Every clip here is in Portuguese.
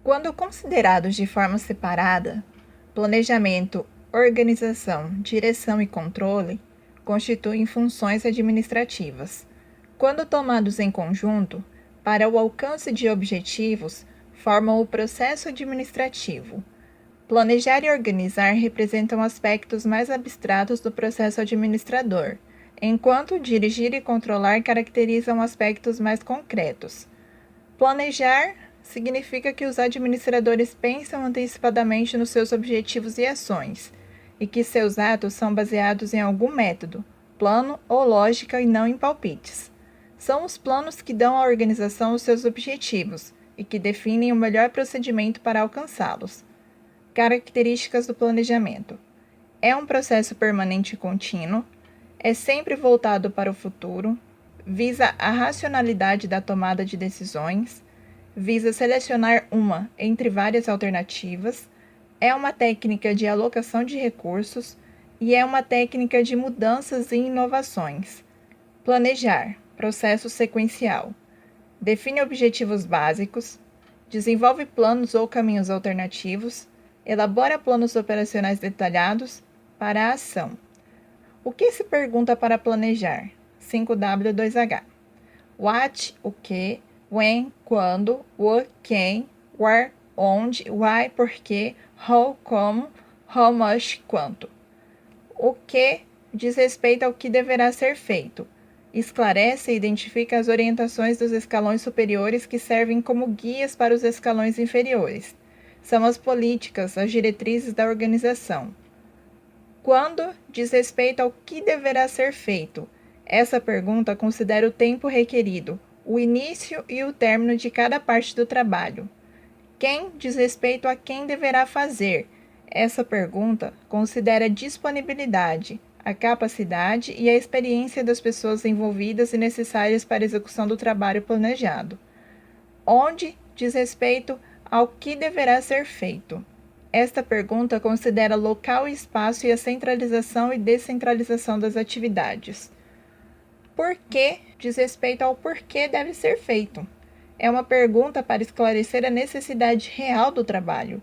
Quando considerados de forma separada, planejamento, organização, direção e controle constituem funções administrativas. Quando tomados em conjunto, para o alcance de objetivos, formam o processo administrativo. Planejar e organizar representam aspectos mais abstratos do processo administrador, enquanto dirigir e controlar caracterizam aspectos mais concretos. Planejar significa que os administradores pensam antecipadamente nos seus objetivos e ações, e que seus atos são baseados em algum método, plano ou lógica e não em palpites. São os planos que dão à organização os seus objetivos e que definem o melhor procedimento para alcançá-los. Características do planejamento: é um processo permanente e contínuo, é sempre voltado para o futuro, visa a racionalidade da tomada de decisões, visa selecionar uma entre várias alternativas, é uma técnica de alocação de recursos e é uma técnica de mudanças e inovações. Planejar, processo sequencial. Define objetivos básicos, desenvolve planos ou caminhos alternativos, elabora planos operacionais detalhados para a ação. O que se pergunta para planejar? 5W2H. What, o que, when, quando, what, quem, where, onde, why, porquê, how, como, how much, quanto. O que diz respeito ao que deverá ser feito. Esclarece e identifica as orientações dos escalões superiores que servem como guias para os escalões inferiores. São as políticas, as diretrizes da organização. Quando diz respeito ao que deverá ser feito. Essa pergunta considera o tempo requerido, o início e o término de cada parte do trabalho. Quem diz respeito a quem deverá fazer. Essa pergunta considera a disponibilidade, a capacidade e a experiência das pessoas envolvidas e necessárias para a execução do trabalho planejado. Onde diz respeito ao que deverá ser feito. Esta pergunta considera local e espaço e a centralização e descentralização das atividades. Por que diz respeito ao porquê deve ser feito. É uma pergunta para esclarecer a necessidade real do trabalho.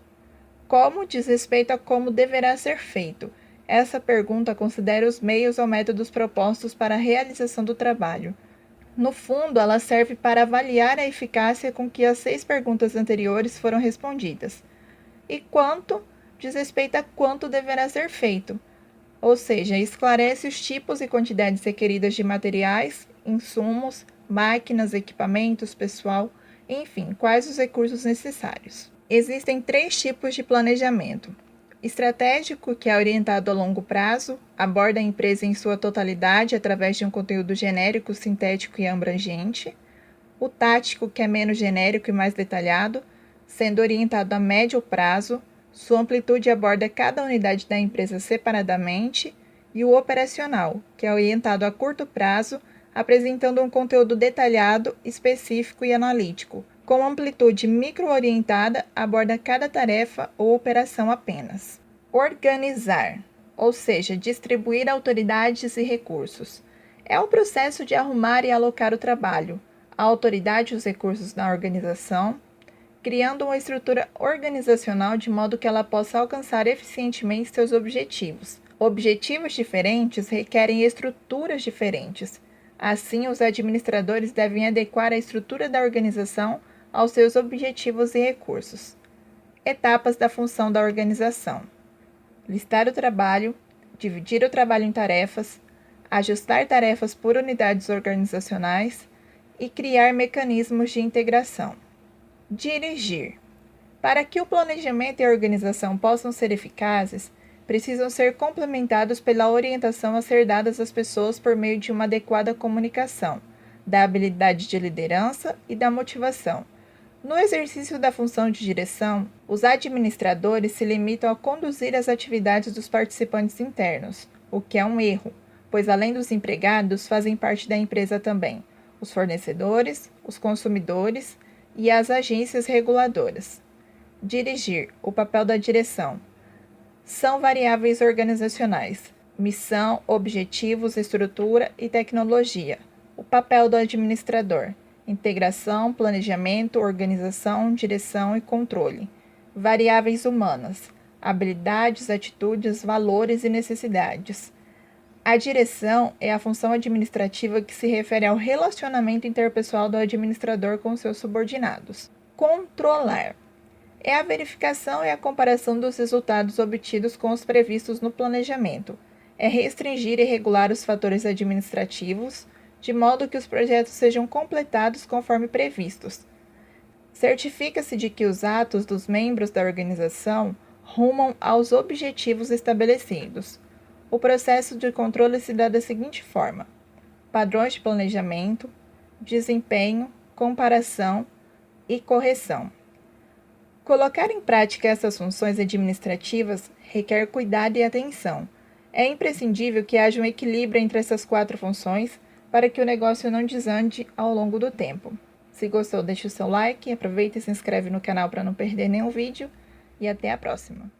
Como diz respeito a como deverá ser feito. Essa pergunta considera os meios ou métodos propostos para a realização do trabalho. No fundo, ela serve para avaliar a eficácia com que as 6 perguntas anteriores foram respondidas. E quanto diz respeito a quanto deverá ser feito, ou seja, esclarece os tipos e quantidades requeridas de materiais, insumos, máquinas, equipamentos, pessoal, enfim, quais os recursos necessários. Existem 3 tipos de planejamento. Estratégico, que é orientado a longo prazo, aborda a empresa em sua totalidade através de um conteúdo genérico, sintético e abrangente. O tático, que é menos genérico e mais detalhado, sendo orientado a médio prazo, sua amplitude aborda cada unidade da empresa separadamente. E o operacional, que é orientado a curto prazo, apresentando um conteúdo detalhado, específico e analítico. Com amplitude micro-orientada, aborda cada tarefa ou operação apenas. Organizar, ou seja, distribuir autoridades e recursos. É o processo de arrumar e alocar o trabalho, a autoridade e os recursos na organização, criando uma estrutura organizacional de modo que ela possa alcançar eficientemente seus objetivos. Objetivos diferentes requerem estruturas diferentes. Assim, os administradores devem adequar a estrutura da organização aos seus objetivos e recursos. Etapas da função da organização: listar o trabalho, dividir o trabalho em tarefas, ajustar tarefas por unidades organizacionais e criar mecanismos de integração. Dirigir. Para que o planejamento e a organização possam ser eficazes, precisam ser complementados pela orientação a ser dada às pessoas por meio de uma adequada comunicação, da habilidade de liderança e da motivação. No exercício da função de direção, os administradores se limitam a conduzir as atividades dos participantes internos, o que é um erro, pois além dos empregados fazem parte da empresa também os fornecedores, os consumidores e as agências reguladoras. Dirigir, o papel da direção. São variáveis organizacionais: missão, objetivos, estrutura e tecnologia. O papel do administrador: integração, planejamento, organização, direção e controle. Variáveis humanas, habilidades, atitudes, valores e necessidades. A direção é a função administrativa que se refere ao relacionamento interpessoal do administrador com seus subordinados. Controlar é a verificação e a comparação dos resultados obtidos com os previstos no planejamento. É restringir e regular os fatores administrativos, de modo que os projetos sejam completados conforme previstos. Certifica-se de que os atos dos membros da organização rumam aos objetivos estabelecidos. O processo de controle se dá da seguinte forma: padrões de planejamento, desempenho, comparação e correção. Colocar em prática essas funções administrativas requer cuidado e atenção. É imprescindível que haja um equilíbrio entre essas 4 funções para que o negócio não desande ao longo do tempo. Se gostou, deixe o seu like, aproveita e se inscreve no canal para não perder nenhum vídeo e até a próxima!